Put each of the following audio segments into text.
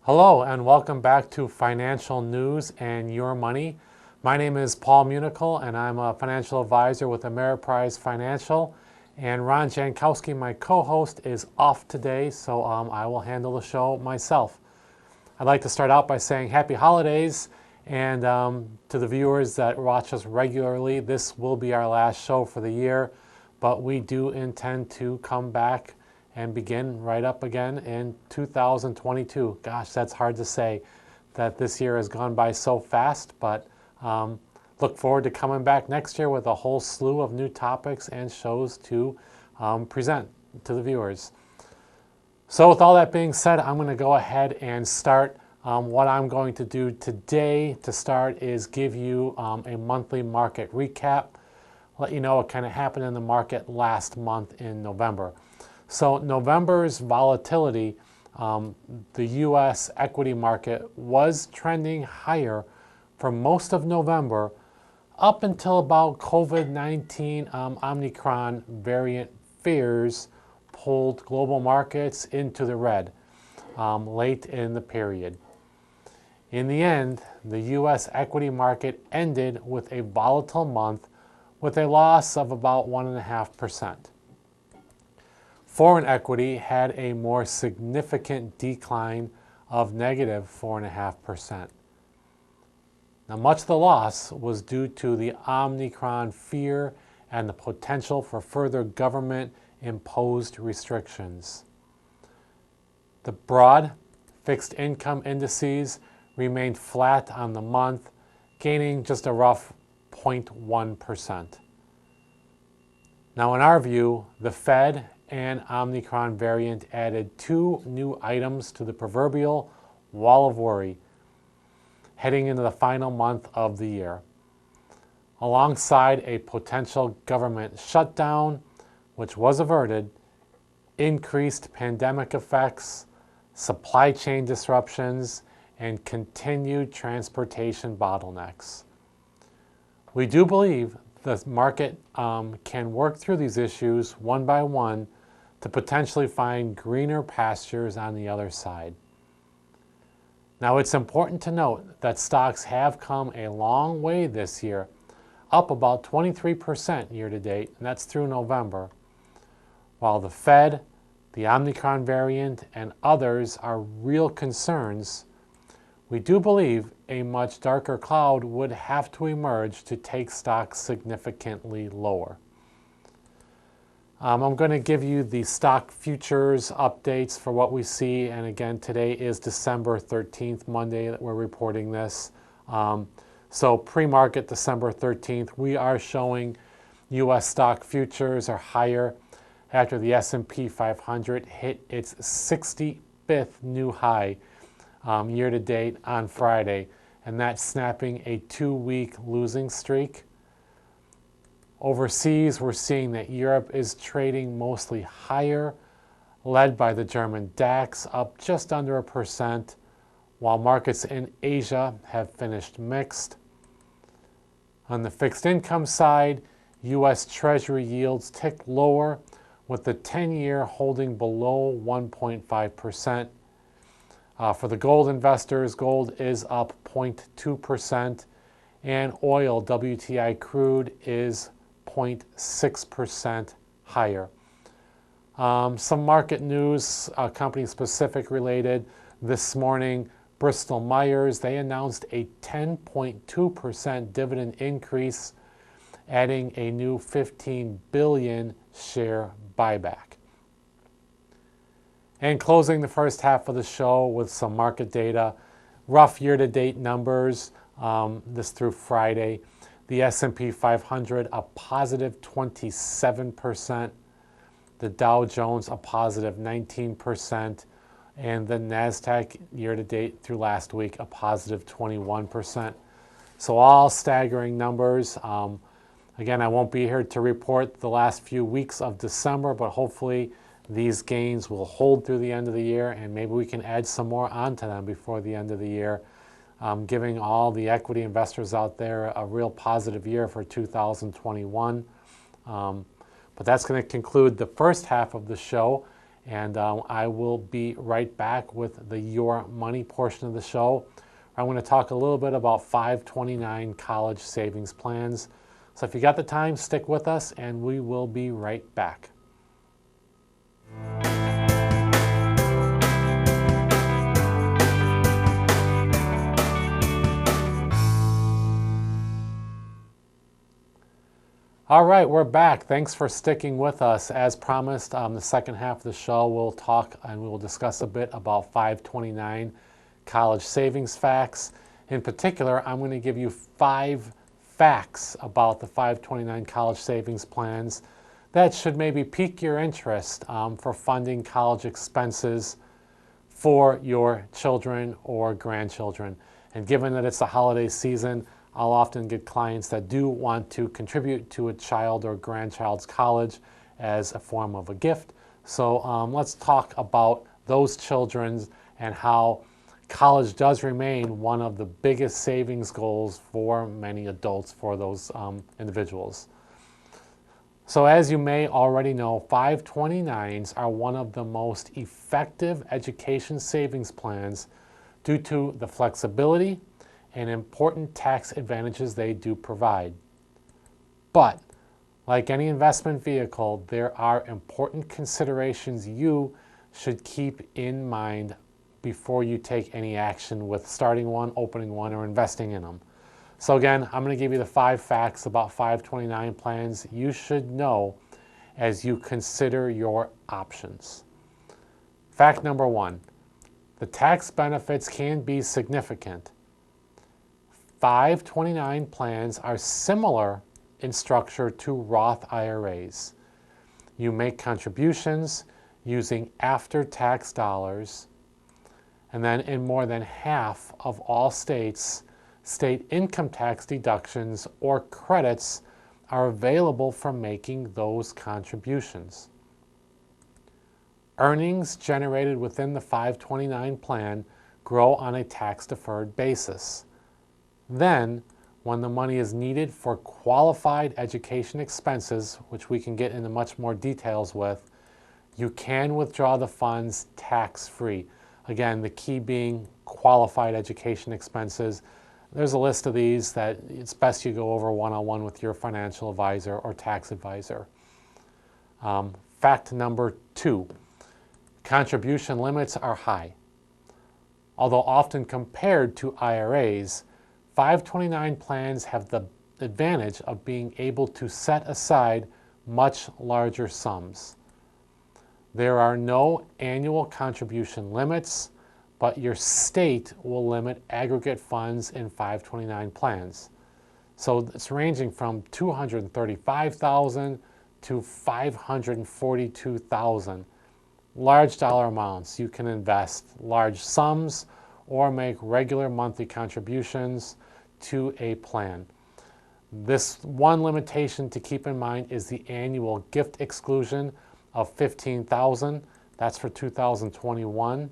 Hello and welcome back to Financial News and Your Money. My name is Paul Munichel and I'm a financial advisor with Ameriprise Financial. And Ron Jankowski, my co-host, is off today, so I will handle the show myself. I'd like to start out by saying happy holidays, and to the viewers that watch us regularly, this will be our last show for the year, but we do intend to come back and begin right up again in 2022. Gosh, that's hard to say that this year has gone by so fast, but look forward to coming back next year with a whole slew of new topics and shows to present to the viewers. So with all that being said, I'm going to go ahead and start. What I'm going to do today to start is give you a monthly market recap, let you know what kind of happened in the market last month in November. So November's volatility, the U.S. equity market was trending higher for most of November up until about COVID-19 Omicron variant fears pulled global markets into the red late in the period. In the end, the U.S. equity market ended with a volatile month with a loss of about 1.5%. Foreign equity had a more significant decline of negative 4.5%. Now, much of the loss was due to the Omicron fear and the potential for further government-imposed restrictions. The broad fixed income indices remained flat on the month, gaining just a rough 0.1%. Now, in our view, the Fed and Omicron variant added two new items to the proverbial wall of worry heading into the final month of the year. Alongside a potential government shutdown, which was averted, increased pandemic effects, supply chain disruptions, and continued transportation bottlenecks. We do believe the market can work through these issues one by one to potentially find greener pastures on the other side. Now, it's important to note that stocks have come a long way this year, up about 23% year to date, and that's through November. While the Fed, the Omicron variant, and others are real concerns, we do believe a much darker cloud would have to emerge to take stocks significantly lower. I'm going to give you the stock futures updates for what we see, and again, today is December 13th, Monday that we're reporting this. So pre-market December 13th, we are showing U.S. stock futures are higher after the S&P 500 hit its 65th new high year to date on Friday, and that's snapping a 2-week losing streak. Overseas, we're seeing that Europe is trading mostly higher, led by the German DAX up just under 1%, while markets in Asia have finished mixed. On the fixed income side, U.S. Treasury yields ticked lower, with the 10-year holding below 1.5%. For the gold investors, gold is up 0.2%, and oil, WTI crude, is 0.6% higher. Some market news, company-specific related. This morning, Bristol Myers, they announced a 10.2% dividend increase, adding a new 15 billion share buyback. And closing the first half of the show with some market data, rough year-to-date numbers, this through Friday. The S&P 500 a positive 27%, the Dow Jones a positive 19%, and the NASDAQ year-to-date through last week a positive 21%. So all staggering numbers. Again, I won't be here to report the last few weeks of December, but hopefully these gains will hold through the end of the year, and maybe we can add some more onto them before the end of the year, giving all the equity investors out there a real positive year for 2021. But that's going to conclude the first half of the show, And I will be right back with the Your Money portion of the show. I'm going to talk a little bit about 529 college savings plans. So if you got the time, stick with us, and we will be right back. All right, we're back. Thanks for sticking with us. As promised, the second half of the show, we'll talk and we will discuss a bit about 529 college savings facts. In particular, I'm going to give you 5 facts about the 529 college savings plans that should maybe pique your interest for funding college expenses for your children or grandchildren. And given that it's the holiday season, I'll often get clients that do want to contribute to a child or grandchild's college as a form of a gift. So let's talk about those children and how college does remain one of the biggest savings goals for many adults, for those individuals. So as you may already know, 529s are one of the most effective education savings plans due to the flexibility and important tax advantages they do provide. But like any investment vehicle, there are important considerations you should keep in mind before you take any action with starting one, opening one, or investing in them. So again, I'm going to give you the 5 facts about 529 plans you should know as you consider your options. Fact number 1, the tax benefits can be significant. 529 plans are similar in structure to Roth IRAs. You make contributions using after-tax dollars, and then in more than half of all states, state income tax deductions or credits are available for making those contributions. Earnings generated within the 529 plan grow on a tax-deferred basis. Then, when the money is needed for qualified education expenses, which we can get into much more details with, you can withdraw the funds tax-free. Again, the key being qualified education expenses. There's a list of these that it's best you go over one-on-one with your financial advisor or tax advisor. Fact number 2, contribution limits are high. Although often compared to IRAs, 529 plans have the advantage of being able to set aside much larger sums. There are no annual contribution limits, but your state will limit aggregate funds in 529 plans. So it's ranging from $235,000 to $542,000. Large dollar amounts. You can invest large sums or make regular monthly contributions to a plan. This one limitation to keep in mind is the annual gift exclusion of $15,000. That's for 2021.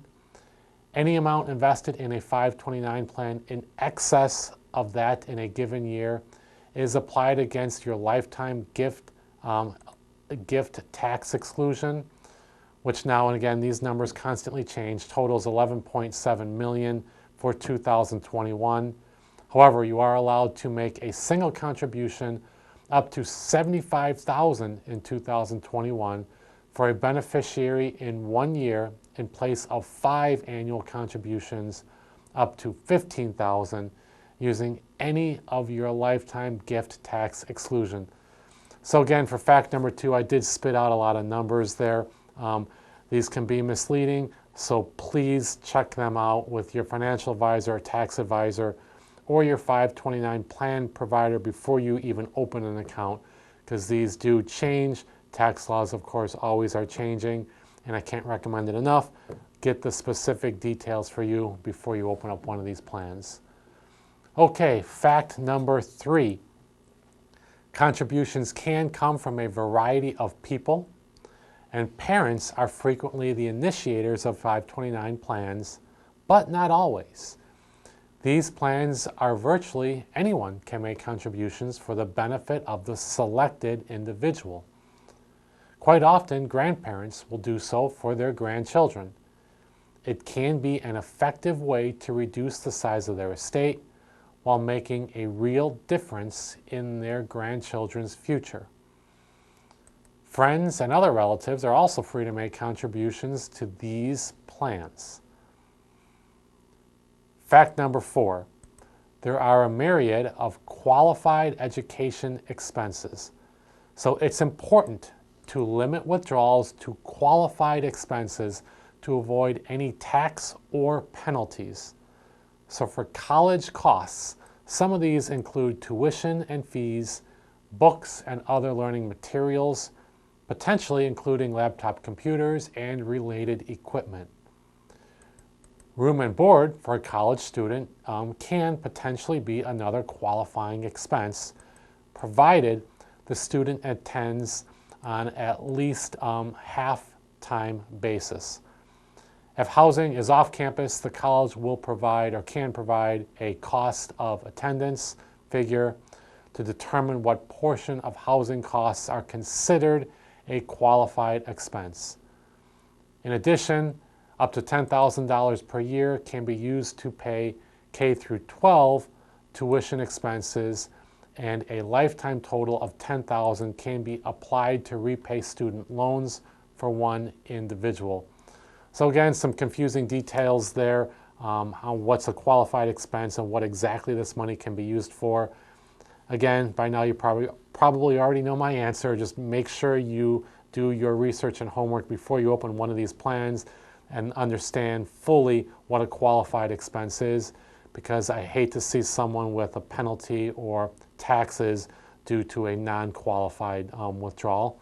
Any amount invested in a 529 plan in excess of that in a given year is applied against your lifetime gift tax exclusion, which now and again these numbers constantly change, totals 11.7 million for 2021. However, you are allowed to make a single contribution up to $75,000 in 2021 for a beneficiary in 1 year in place of 5 annual contributions up to $15,000 using any of your lifetime gift tax exclusion. So again, for fact number 2, I did spit out a lot of numbers there. These can be misleading, so please check them out with your financial advisor or tax advisor or your 529 plan provider before you even open an account, because these do change. Tax laws, of course, always are changing, and I can't recommend it enough. Get the specific details for you before you open up one of these plans. Okay, fact number 3. Contributions can come from a variety of people, and parents are frequently the initiators of 529 plans, but not always. These plans are virtually anyone can make contributions for the benefit of the selected individual. Quite often, grandparents will do so for their grandchildren. It can be an effective way to reduce the size of their estate while making a real difference in their grandchildren's future. Friends and other relatives are also free to make contributions to these plans. Fact number 4, there are a myriad of qualified education expenses. So it's important to limit withdrawals to qualified expenses to avoid any tax or penalties. So for college costs, some of these include tuition and fees, books and other learning materials, potentially including laptop computers and related equipment. Room and board for a college student can potentially be another qualifying expense, provided the student attends on at least half-time basis. If housing is off campus, the college will provide or can provide a cost of attendance figure to determine what portion of housing costs are considered a qualified expense. In addition, up to $10,000 per year can be used to pay K through 12 tuition expenses, and a lifetime total of $10,000 can be applied to repay student loans for one individual. So again, some confusing details there on what's a qualified expense and what exactly this money can be used for. Again, by now you probably already know my answer. Just make sure you do your research and homework before you open one of these plans and understand fully what a qualified expense is, because I hate to see someone with a penalty or taxes due to a non-qualified withdrawal.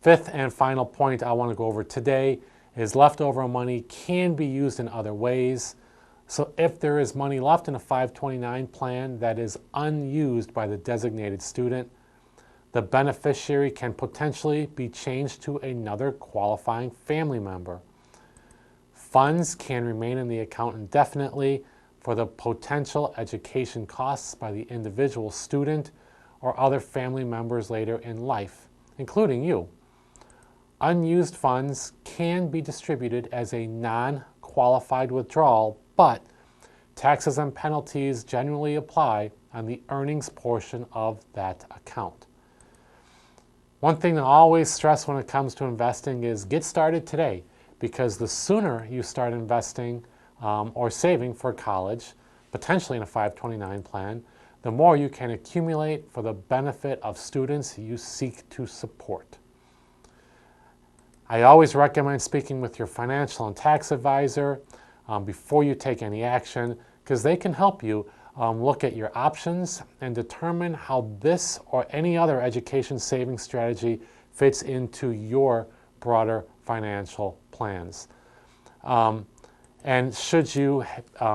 Fifth and final point I want to go over today is leftover money can be used in other ways. So if there is money left in a 529 plan that is unused by the designated student, the beneficiary can potentially be changed to another qualifying family member. Funds can remain in the account indefinitely for the potential education costs by the individual student or other family members later in life, including you. Unused funds can be distributed as a non-qualified withdrawal, but taxes and penalties generally apply on the earnings portion of that account. One thing to always stress when it comes to investing is get started today, because the sooner you start investing or saving for college, potentially in a 529 plan, the more you can accumulate for the benefit of students you seek to support. I always recommend speaking with your financial and tax advisor before you take any action, because they can help you look at your options and determine how this or any other education savings strategy fits into your broader financial plans. And should you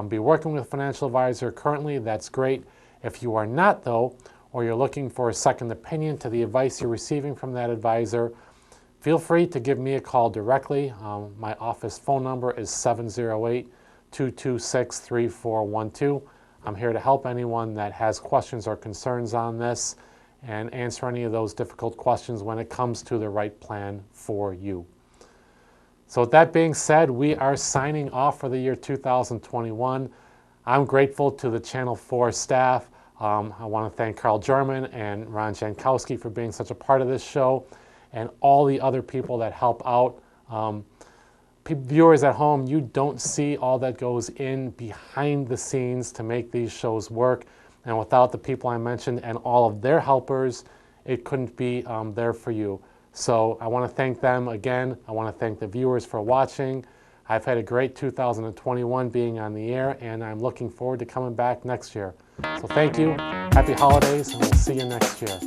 be working with a financial advisor currently, that's great. If you are not, though, or you're looking for a second opinion to the advice you're receiving from that advisor, feel free to give me a call directly. My office phone number is 708-226-3412. I'm here to help anyone that has questions or concerns on this and answer any of those difficult questions when it comes to the right plan for you. So with that being said, we are signing off for the year 2021. I'm grateful to the Channel 4 staff. I want to thank Carl German and Ron Jankowski for being such a part of this show, and all the other people that help out. Viewers at home, you don't see all that goes in behind the scenes to make these shows work. And without the people I mentioned and all of their helpers, it couldn't be there for you. So I want to thank them again. I want to thank the viewers for watching. I've had a great 2021 being on the air, and I'm looking forward to coming back next year. So thank you, happy holidays, and we'll see you next year.